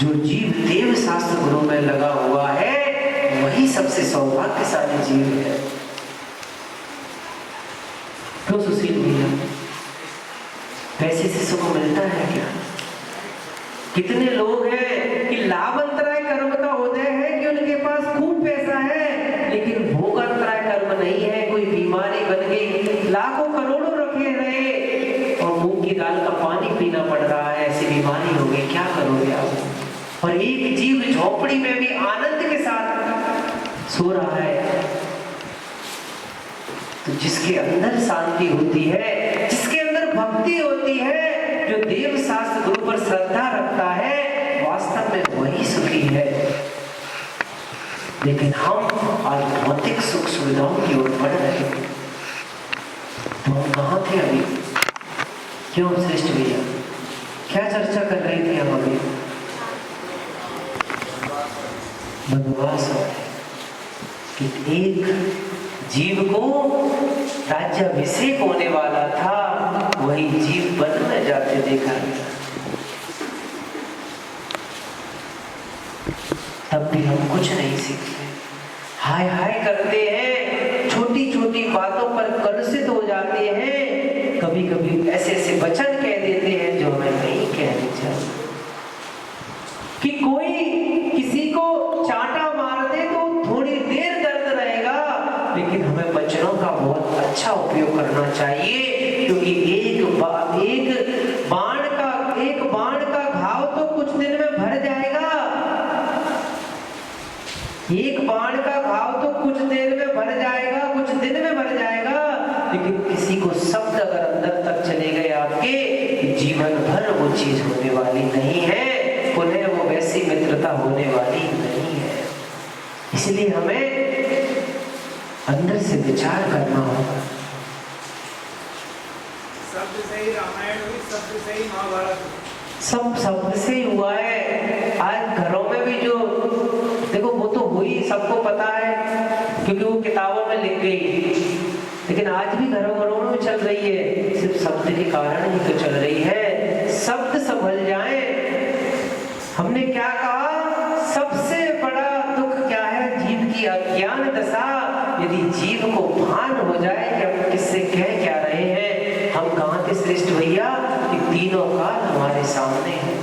जो जीव देव शास्त्र गुरु में लगा हुआ है वही सबसे सौभाग्यशाली जीव है। क्यों सुशील भैया, पैसे से सुख मिलता है क्या? कितने लोग हैं कि लाभ अंतराय कर्म का उदय है कि उनके पास खूब पैसा है, लेकिन भोग अंतराय कर्म नहीं है, कोई बीमारी बन गई, लाखों करोड़ों रखे रहे और मूंग की दाल का पानी पीना पड़ रहा है, ऐसी बीमारी हो गई, क्या करोगे आप? और एक जीव झोपड़ी में भी आनंद के साथ सो रहा है। तो जिसके अंदर शांति होती है, जिसके अंदर भक्ति होती है, जो देव शास्त्र गुरु पर श्रद्धा रखता है, वास्तव में वही सुखी है। लेकिन हम आज भौतिक सुख सुविधाओं की ओर बढ़ रहे हैं। तो हम कहाँ थे अभी? क्यों श्रेष्ठ भैया, क्या चर्चा कर रहे थे हम अभी? वनवास कि एक जीव को राज्याभिषेक होने वाला था, वही जीव वन में जाते देखा गया। तब भी हम कुछ नहीं सीखते, हाय हाय करते हैं, छोटी छोटी बातों पर कलुषित हो जाते हैं, कभी कभी ऐसे ऐसे वचन कह देते हैं जो हमें नहीं कहने चाहिए। कि कोई किसी को चांटा मार दे तो थोड़ी देर दर्द रहेगा, लेकिन हमें वचनों का बहुत अच्छा उपयोग करना चाहिए, क्योंकि एक बाण का घाव तो कुछ दिन में भर जाएगा। एक बाण का घाव तो कुछ देर में भर जाएगा, कुछ दिन में भर जाएगा, लेकिन किसी को शब्द अगर अंदर तक चले गए आपके, जीवन भर वो चीज होने वाली नहीं है, पुनः वो वैसी मित्रता होने वाली नहीं है। इसलिए हमें अंदर से विचार करना होगा। शब्द से ही रामायण हुई, शब्द से ही महाभारत हुई। सब शब्द से ही हुआ है। आज घरों में भी जो देखो वो तो हुई, सबको पता है क्योंकि वो किताबों में लिख गई, लेकिन आज भी घरों में चल रही है, सिर्फ शब्द के कारण ही तो चल रही है। शब्द संभल जाए। हमने क्या कहा? सबसे बड़ा दुख क्या है? जीव की अज्ञान दशा। यदि जीव को भान हो जाए कि हम किससे कह क्या रहे हैं, हम कहाँ थे श्रेष्ठ भैया कि तीनों काल हमारे सामने है,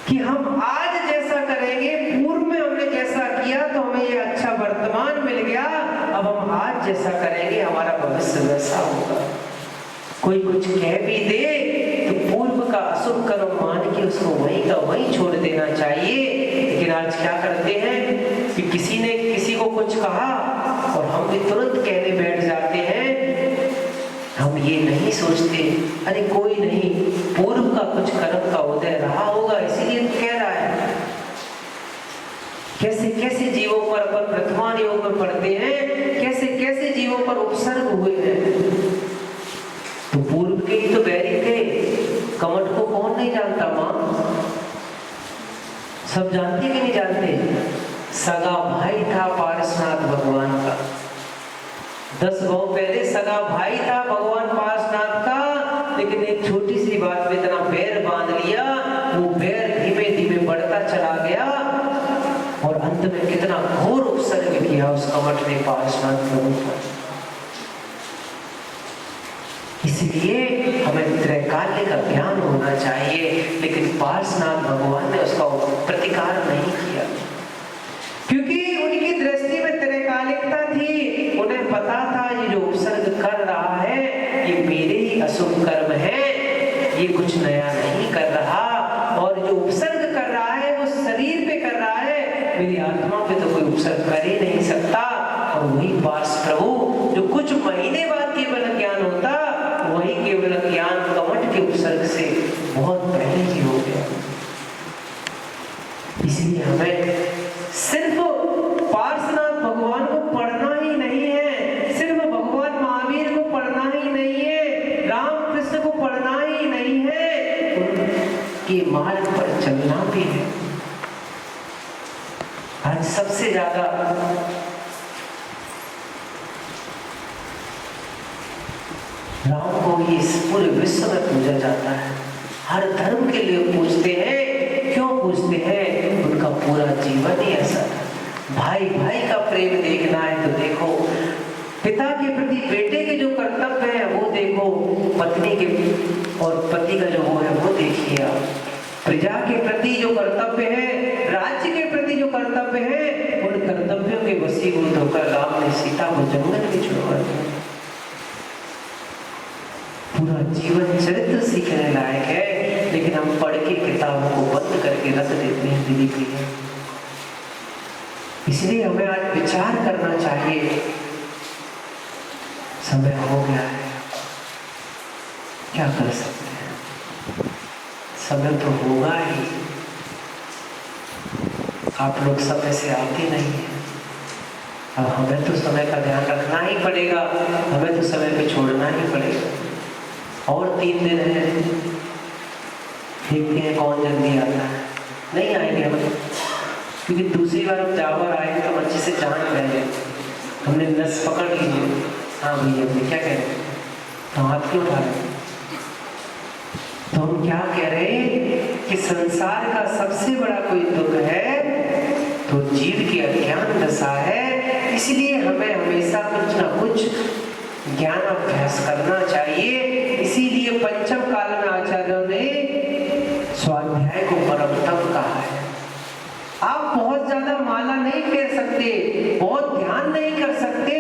कि हम आज जैसा करेंगे, पूर्व में हमने जैसा किया तो हमें ये आज जैसा करेंगे हमारा भविष्य वैसा होगा। कोई कुछ कह भी दे तो पूर्व का अशुभ कर्म मान के उसको वहीं का वहीं छोड़ देना चाहिए। लेकिन आज क्या करते हैं कि किसी ने किसी को कुछ कहा और हम भी तुरंत कहने बैठ जाते हैं। हम ये नहीं सोचते अरे कोई नहीं, पूर्व का कुछ कर्म का उदय रहा होगा इसीलिए तो कह रहा है। कैसे कैसे जीवों पर अपन वर्तमान योग में पढ़ते हैं, कैसे कैसे जीवों पर उपसर्ग हुए हैं। तो पूर्व के ही तो बैरी थे, कमठ को कौन नहीं जानता मां? सब जानते कि नहीं जानते? सगा भाई था पार्श्वनाथ भगवान का। 10 गांव पहले सगा भाई था भगवान पार्श्वनाथ का, लेकिन एक छोटी सी बात में इतना बैर बांध लिया, वो बैर धीमे धीमे बढ़ता चला गया और अंत में कितना घोर उपसर्ग किया उस कमठ ने पार्श्वनाथ प्रभु पर। इसलिए हमें त्रैकाल्य का ज्ञान होना चाहिए, लेकिन पार्श्वनाथ भगवान ने उसका प्रतिकार नहीं किया, क्योंकि उनकी दृष्टि में त्रैकालिकता थी। उन्हें पता था ये जो उपसर्ग कर रहा है ये मेरे ही अशुभ कर्म है, ये कुछ नया नहीं कर रहा, और जो उपसर्ग कर रहा है वो शरीर पे कर रहा है, मेरी आत्मा पे तो कोई उपसर्ग कर ही नहीं सकता। और वही पार्श्व प्रभु जो कुछ महीने बाद केवल ज्ञान होता, वही केवल ज्ञान कमठ के उपसर्ग से बहुत पहले ही हो गया। इसलिए हमें सिर्फ पार्श्वनाथ भगवान को पढ़ना ही नहीं है, सिर्फ भगवान महावीर को पढ़ना ही नहीं है, राम कृष्ण को पढ़ना ही नहीं है, उनके मार्ग पर चलना भी है। आज सबसे ज्यादा राम को इस पूरे विश्व में पूजा जाता है। हर धर्म के लिए पूजते हैं। क्यों पूजते हैं? उनका पूरा जीवन ही ऐसा था। भाई भाई का प्रेम देखना है तो देखो, पिता के प्रति बेटे के जो कर्तव्य है वो देखो, पत्नी के और पति का जो वो है वो देखिए आप। प्रजा के प्रति जो कर्तव्य है, राज्य के प्रति जो कर्तव्य है, उन कर्तव्यों के वशीभूत होकर राम ने सीता को जंगल में छुड़वा दिया। पूरा जीवन चरित्र सीखने लायक है, लेकिन हम पढ़ के किताबों को बंद करके रख देते हैं दिली के लिए। इसलिए हमें आज विचार करना चाहिए, समय हो गया है, क्या कर सकते हैं, समय तो होगा ही। आप लोग समय से आते नहीं है, अब हमें तो समय का ध्यान रखना ही पड़ेगा, हमें तो समय पे छोड़ना ही पड़ेगा। और 3 दिन है, देखते हैं कौन जल्दी आता है। नहीं आएंगे हम, क्योंकि दूसरी बार हम जावर आएंगे तो अच्छे से जान रहे, हमने नस पकड़ ली है। हाँ भैया अपने क्या कह रहे हैं, तो हाथ क्यों उठा रहे? तो हम क्या कह रहे हैं कि संसार का सबसे बड़ा कोई दुख है तो जीव की अज्ञान दशा है। इसलिए हमें हमेशा कुछ ना कुछ ज्ञान अभ्यास करना चाहिए। इसीलिए पंचम काल में आचार्यों ने स्वाध्याय को परम तप कहा है। आप बहुत ज्यादा माला नहीं फेर सकते, बहुत ध्यान नहीं कर सकते,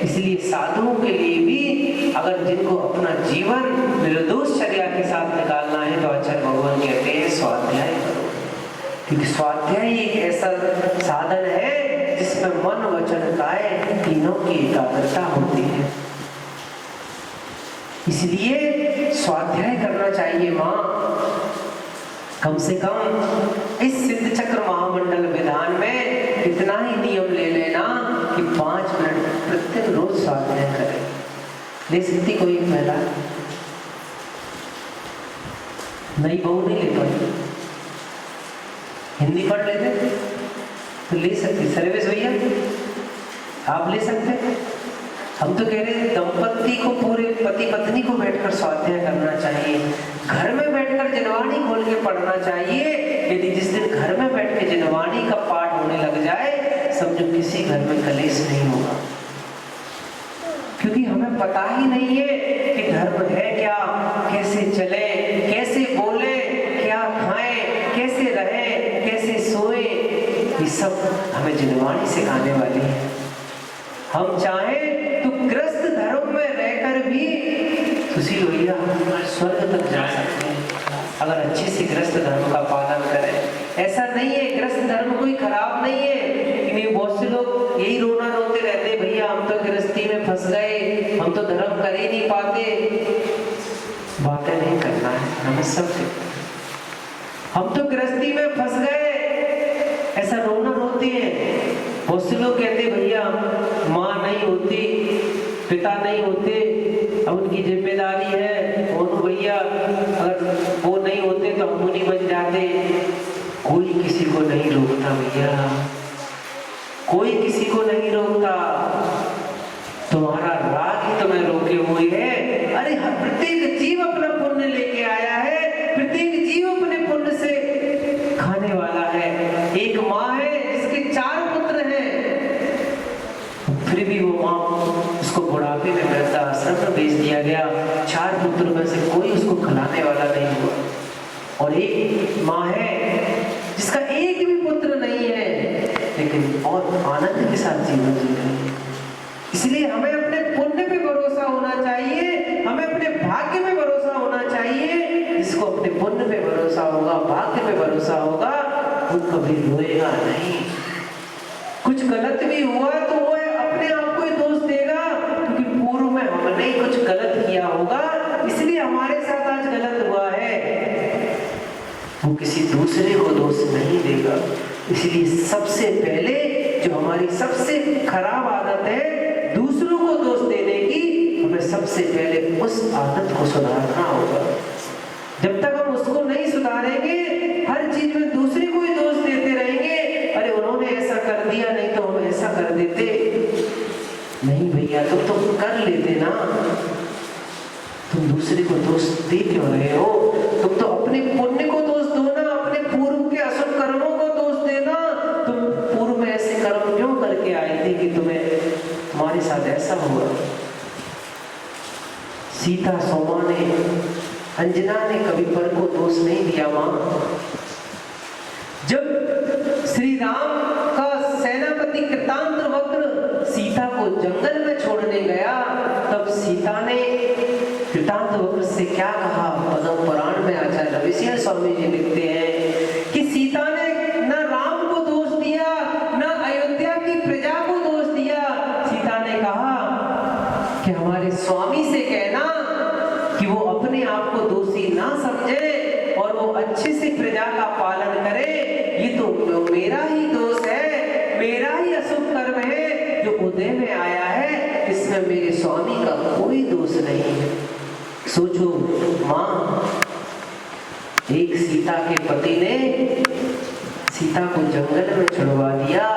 इसलिए साधुओं के लिए भी अगर जिनको अपना जीवन निर्दोष चर्या के साथ निकालना है तो आचार्य भगवान कहते हैं स्वाध्याय करो, क्योंकि स्वाध्याय एक ऐसा साधन है जिसमें मन वचन काया तीनों की एकाग्रता होती है। इसलिए स्वाध्याय करना चाहिए माँ। कम से कम इस सिद्ध चक्र महामंडल विधान में इतना ही नियम ले लेना कि 5 मिनट प्रतिदिन रोज स्वाध्याय करें। ले सकती कोई महिला? नई बहू नहीं ले पाई, हिंदी पढ़ लेते तो ले सकती। सर्विस भैया आप ले सकते। हम तो कह रहे हैं दंपति को, पूरे पति पत्नी को बैठकर स्वाध्याय करना चाहिए, घर में बैठकर जिनवाणी खोल के पढ़ना चाहिए। यदि जिस दिन घर में बैठ के जिनवाणी का पाठ होने लग जाए, समझो किसी घर में कलेश नहीं होगा, क्योंकि हमें पता ही नहीं है कि धर्म है क्या, कैसे चले, कैसे बोले, क्या खाएं, कैसे रहे, कैसे सोए, ये सब हमें जिनवाणी सिखाने वाली है। हम चाहें सुशील भैया स्वर्ग तक जा सकते हैं अगर अच्छे से गृहस्थ धर्म का पालन करें। ऐसा नहीं है, गृहस्थ धर्म कोई खराब नहीं है, लेकिन बहुत से लोग यही रोना रोते रहते, भैया हम तो गृहस्थी में फंस गए, हम तो धर्म कर ही नहीं पाते। बातें नहीं करना है, हमें सब हम तो गृहस्थी में फंस गए, ऐसा रोना रोते हैं। बहुत से लोग कहते भैया माँ नहीं होती, पिता नहीं होते, अब उनकी जिम्मेदारी है, और भैया अगर वो नहीं होते तो हम मुनि बन जाते। कोई किसी को नहीं रोकता भैया, कोई किसी को नहीं रोकता। तुम्हारा राग ही तुम्हें रोके हुए है। अरे प्रत्येक जीव अपना पुण्य लेके आया है, प्रत्येक जीव अपने पुण्य से खाने वाला है। एक माँ है जिसके 4 पुत्र हैं, फिर भी वो माँ उसको बुढ़ापे में वृद्धाश्रम में भेज दिया गया। 4 पुत्र में से कोई उसको खिलाने वाला नहीं हुआ। और एक माँ है जिसका एक भी पुत्र नहीं है, लेकिन बहुत आनंद के साथ जीवन जी रही है। इसलिए हमें अपने पुण्य पे भरोसा होना चाहिए, हमें अपने भाग्य पे भरोसा होना चाहिए। जिसको अपने पुण्य पे भरोसा होगा, भाग्य पे भरोसा होगा, वो कभी रोएगा नहीं। कुछ गलत भी हुआ तो वो अपने आप को ही दोष देगा, क्योंकि पूर्व में हमने ही कुछ गलत किया होगा, इसलिए हमारे साथ आज गलत हुआ है। वो किसी दूसरे को दोष नहीं देगा। इसलिए सबसे पहले जो हमारी सबसे खराब आदत है दूसरों को दोष देने की, हमें सबसे पहले उस आदत को सुधारना होगा। जब तक हम उसको नहीं सुधारेंगे, हर चीज में दूसरे को ही दोष देते रहेंगे, अरे उन्होंने ऐसा कर दिया, नहीं तो हम ऐसा कर देते। नहीं भैया, तुम तो कर लेते ना, तुम दूसरे को दोष दे क्यों रहे हो? तुम तो अपने पुण्य को दोष दो ना, अपने पूर्व के अशुभ कर्मों को दोष देना। तुम पूर्व में ऐसे कर्म क्यों करके आए थे कि तुम्हारे साथ ऐसा हुआ? सीता, सोमा ने, अंजना ने कभी पर को दोष नहीं दिया। मां, जब श्री राम का सेनापति कृतांतवक्र सीता को जंगल में छोड़ने गया, तब सीता ने कृतांतवक्र से क्या कहा? पद्म पुराण में आचार्य रविशंकर स्वामी जी लिखते हैं कि सीता ने न राम को दोष दिया, न अयोध्या की प्रजा को दोष दिया। सीता ने कहा कि हमारे स्वामी से कहना कि वो अपने आप को दोषी ना समझे और वो अच्छे से प्रजा का पालन करे। ये तो मेरा ही दोष है, मेरा ही अशुभ कर्म है जो उदय में आया है, इसमें मेरे स्वामी का कोई दोष नहीं है। सोचो मां, एक सीता के पति ने सीता को जंगल में छुड़वा दिया,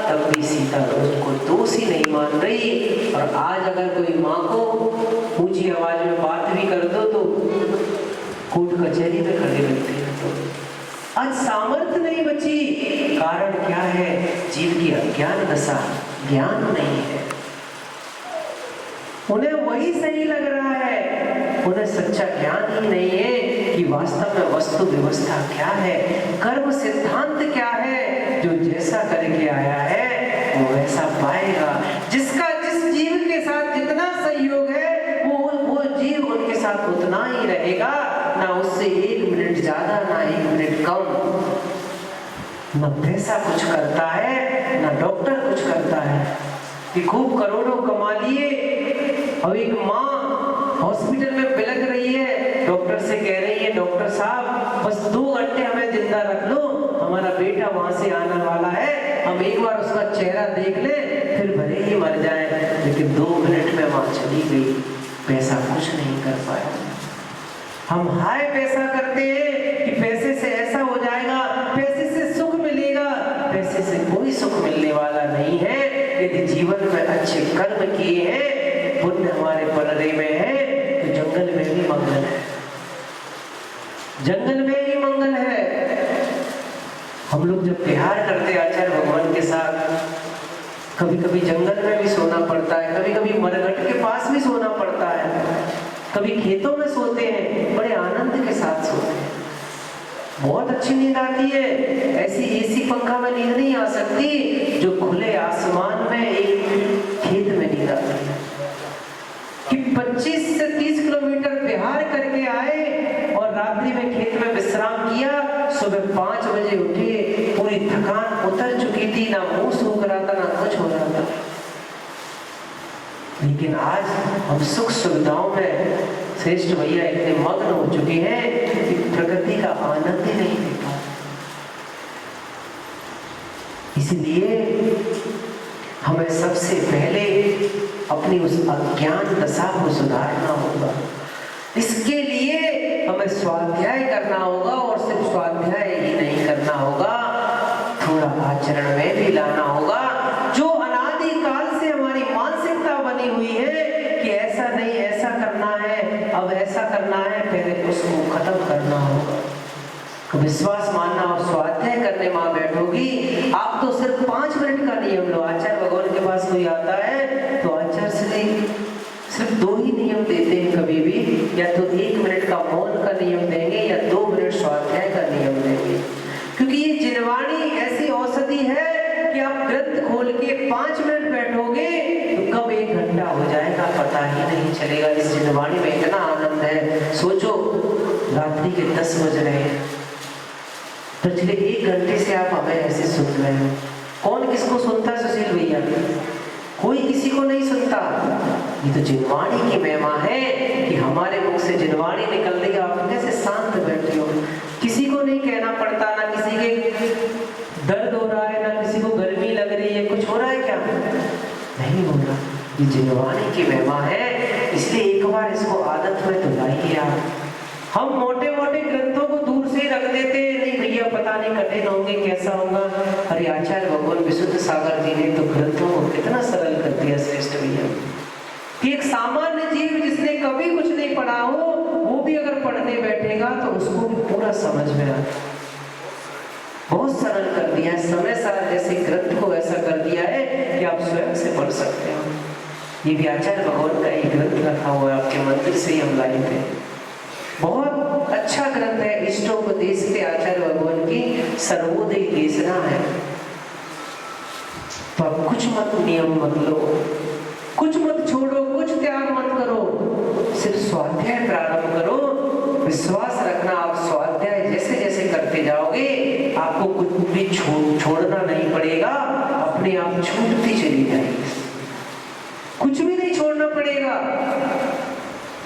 तब भी सीता उसको दोष ही नहीं मान रही। और आज अगर कोई माँ को ऊंची आवाज में बात भी कर दो तो कोर्ट कचहरी में खड़े रहते हैं। तो आज सामर्थ्य नहीं बची। कारण क्या है? जीव की अज्ञान दशा, ज्ञान नहीं है। उन्हें वही सही लग रहा है, उन्हें सच्चा ज्ञान ही नहीं है कि वास्तव में वस्तु व्यवस्था क्या है, कर्म सिद्धांत क्या है। जो जैसा करके आया है वो वैसा पाएगा। जिसका जिस जीव के साथ जितना सहयोग है वो जीव उनके साथ उतना ही रहेगा, ना उससे 1 मिनट ज्यादा, ना 1 मिनट कम। न पैसा कुछ करता है, ना डॉक्टर कुछ करता है कि खूब करोड़ों कमा लिए। अब एक माँ हॉस्पिटल में बिलख रही है, डॉक्टर से कह रही है, डॉक्टर साहब बस 2 घंटे हमें जिंदा रख लो, हमारा बेटा वहां से आने वाला है, हम एक बार उसका चेहरा देख ले, फिर भले ही मर जाए। लेकिन 2 मिनट में माँ चली गई, पैसा कुछ नहीं कर पाया। हम हाय पैसा करते हैं कि पैसे से ऐसा हो जाएगा, पैसे से सुख मिलेगा। पैसे से कोई सुख मिलने वाला नहीं है। यदि जीवन में अच्छे कर्म किए हैं, पुण्य हमारे पलड़े में है, तो जंगल में भी मंगल है, जंगल में ही मंगल है। हम लोग जब विहार करते आचार्य भगवान के साथ, कभी कभी जंगल में भी सोना पड़ता है, कभी कभी मरघट के पास भी सोना पड़ता है, कभी खेतों में सोते हैं, बड़े आनंद के साथ सोते हैं, बहुत अच्छी नींद आती है। ऐसी एसी पंखा में नींद नहीं आ सकती जो खुले आसमान में एक खेत में नींद आती है। कि 25 से 30 किलोमीटर बिहार करके आए और रात्रि में खेत में विश्राम किया, सुबह 5 बजे उठे, पूरी थकान उतर चुकी थी, ना मुंह सूख रहा था ना कुछ हो रहा था। लेकिन आज हम सुख सुविधाओं में श्रेष्ठ भैया इतने मग्न हो चुके हैं कि प्रकृति का आनंद ही नहीं ले पा। इसलिए हमें सबसे पहले अपनी उस अज्ञान दशा को सुधारना होगा। इसके लिए हमें स्वाध्याय करना होगा, और सिर्फ स्वाध्याय ही नहीं करना होगा, थोड़ा आचरण में भी लाना होगा। जो अनादि काल से हमारी मानसिकता बनी हुई है कि ऐसा नहीं, ऐसा करना है, अब ऐसा करना है, पहले उसको खत्म करना होगा। विश्वास मानना और स्वाध्याय करने मां बैठोगी, आप तो सिर्फ 5 मिनट का नियम लो। आचार्य भगवान के पास कोई आता है तो आचार्य से सिर्फ 2 ही नियम देते हैं कभी भी, या तो 1 मिनट का मौन का नियम देंगे या 2 मिनट स्वाध्याय का नियम देंगे। क्योंकि ये जिनवाणी ऐसी औषधि है कि आप ग्रंथ खोल के 5 मिनट बैठोगे तो कब 1 घंटा हो जाएगा पता ही नहीं चलेगा। इस जिनवाणी में इतना आनंद है। सोचो, रात्रि के 10 बज रहे हैं, पिछले 1 घंटे से आप हमें ऐसे सुन रहे हो। कौन किसको सुनता है सुशील भैया? कोई किसी को नहीं सुनता। ये तो जिनवाणी की महिमा है कि हमारे मुख से जिनवाणी निकल रही है, आप कैसे शांत बैठे हो। किसी को नहीं कहना पड़ता, ना किसी के दर्द हो रहा है, ना किसी को गर्मी लग रही है, कुछ हो रहा है क्या? नहीं हो रहा। ये जिनवाणी की महिमा है, इसलिए एक बार इसको आदत में तो लाइए आप। हम मोटे मोटे ग्रंथों को दूर से रख देते हैं, नहीं भैया पता नहीं कठिन होंगे, कैसा होगा। अरे आचार्य भगवान विशुद्ध सागर जी ने तो ग्रंथों को कितना सरल कर दिया श्रेष्ठ भैया कि एक सामान्य जीव जिसने कभी कुछ नहीं पढ़ा हो, वो भी अगर पढ़ने बैठेगा तो उसको भी पूरा समझ में आता। बहुत सरल कर दिया है, समय सार जैसे ग्रंथ को ऐसा कर दिया है कि आप स्वयं से पढ़ सकते हो। ये भी आचार्य भगवान का एक ग्रंथ रखा हुआ है, आपके मंदिर से ही हम लाए थे। बहुत अच्छा ग्रंथ है, इष्टोपदेश के आचार्य भगवान की सर्वोदय देशना है। तो आप कुछ मत नियम मत लो, कुछ मत छोड़ो, कुछ त्याग मत करो, सिर्फ स्वाध्याय प्रारंभ करो। विश्वास रखना, आप स्वाध्याय जैसे जैसे करते जाओगे आपको कुछ भी छोड़ना नहीं पड़ेगा, अपने आप छूटती चली जाएगी। कुछ भी नहीं छोड़ना पड़ेगा,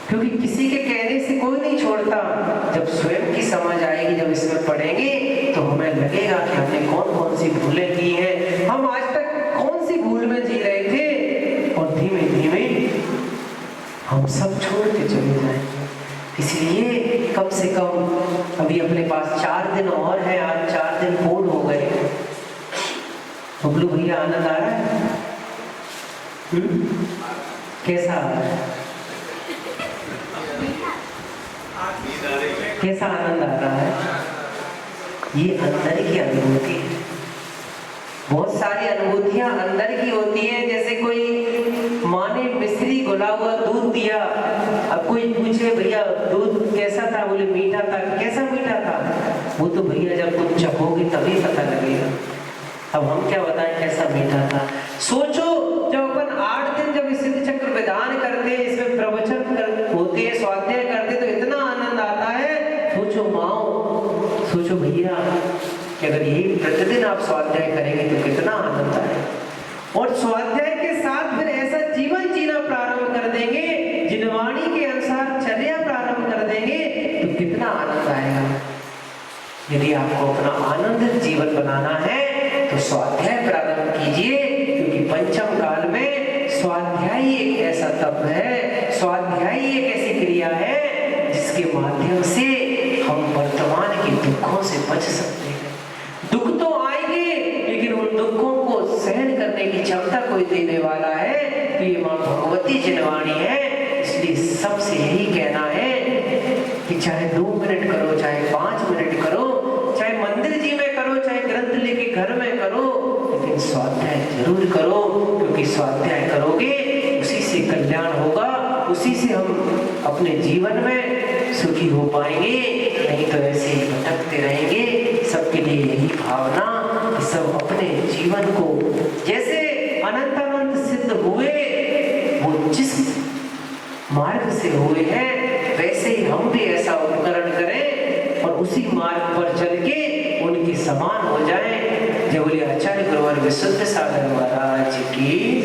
क्योंकि किसी के कहने से कोई नहीं छोड़ता। जब स्वयं की समझ आएगी, जब इसमें पढ़ेंगे तो हमें लगेगा कि हमने कौन कौन सी भूलें की हैं, हम आज तक कौन सी भूल में जी रहे थे, और धीमे धीमे हम सब छोड़ते चले जाएंगे। इसलिए कम से कम अभी अपने पास 4 दिन और है, आज 4 दिन पूर्ण हो गए। बबलू भैया आनंद आ रहा है? कैसा आ रहा है? कैसा आनंद आ रहा है? ये अंदर की अनुभूति है। बहुत सारी अनुभूतियां अंदर की होती हैं। जैसे कोई माँ ने मिश्री घुला हुआ दूध दिया, अब कोई पूछे भैया दूध कैसा था, बोले मीठा था। कैसा मीठा था? वो तो भैया जब तुम चखोगे तभी पता लगेगा। अब हम क्या बताएं कैसा मीठा था। सोचो, जब अपन 8 दिन जब इस सिद्ध चक्र विधान करते हैं, इसमें प्रवचन होते हैं, स्वाध्याय करते, तो इतना आनंद आता है। सोचो माओ, सोचो भैया कि अगर यही प्रतिदिन आप स्वाध्याय करेंगे तो कितना आनंद आए। और स्वाध्याय के साथ फिर ऐसा जीवन जीना प्रारंभ कर देंगे, जिनवाणी के अनुसार चर्या प्रारंभ कर देंगे, तो कितना आनंद आएगा। यदि आपको अपना आनंदित जीवन बनाना है तो स्वाध्याय प्रारंभ कीजिए, क्योंकि पंचम काल में स्वाध्याय एक ऐसा तप है, स्वाध्याय एक ऐसी क्रिया है जिसके माध्यम से हम वर्तमान के दुखों से बच सकते हैं। दुख तो आएंगे, लेकिन उन दुखों को सहन करने की क्षमता कोई देने वाला है तो ये मां भगवती जिनवाणी है। इसलिए सबसे यही कहना है कि चाहे 2 मिनट करो, चाहे 5 मिनट करो, चाहे मंदिर जी में करो, चाहे ग्रंथ लेके घर में करो, लेकिन स्वाध्याय जरूर करो, क्योंकि स्वाध्याय करोगे उसी से कल्याण होगा, उसी से हम अपने जीवन में सुखी हो पाएंगे। नहीं तो ऐसे ही भटकते रहेंगे। सबके लिए यही भावना कि सब अपने जीवन को जैसे अनंत अनंत सिद्ध हुए, वो जिस मार्ग से हुए हैं, वैसे ही हम भी ऐसा उपकरण करें और उसी मार्ग पर चल के उनके समान हो जाएं। जय बोले आचार्य गुरुवर विशुद्ध सागर महाराज की।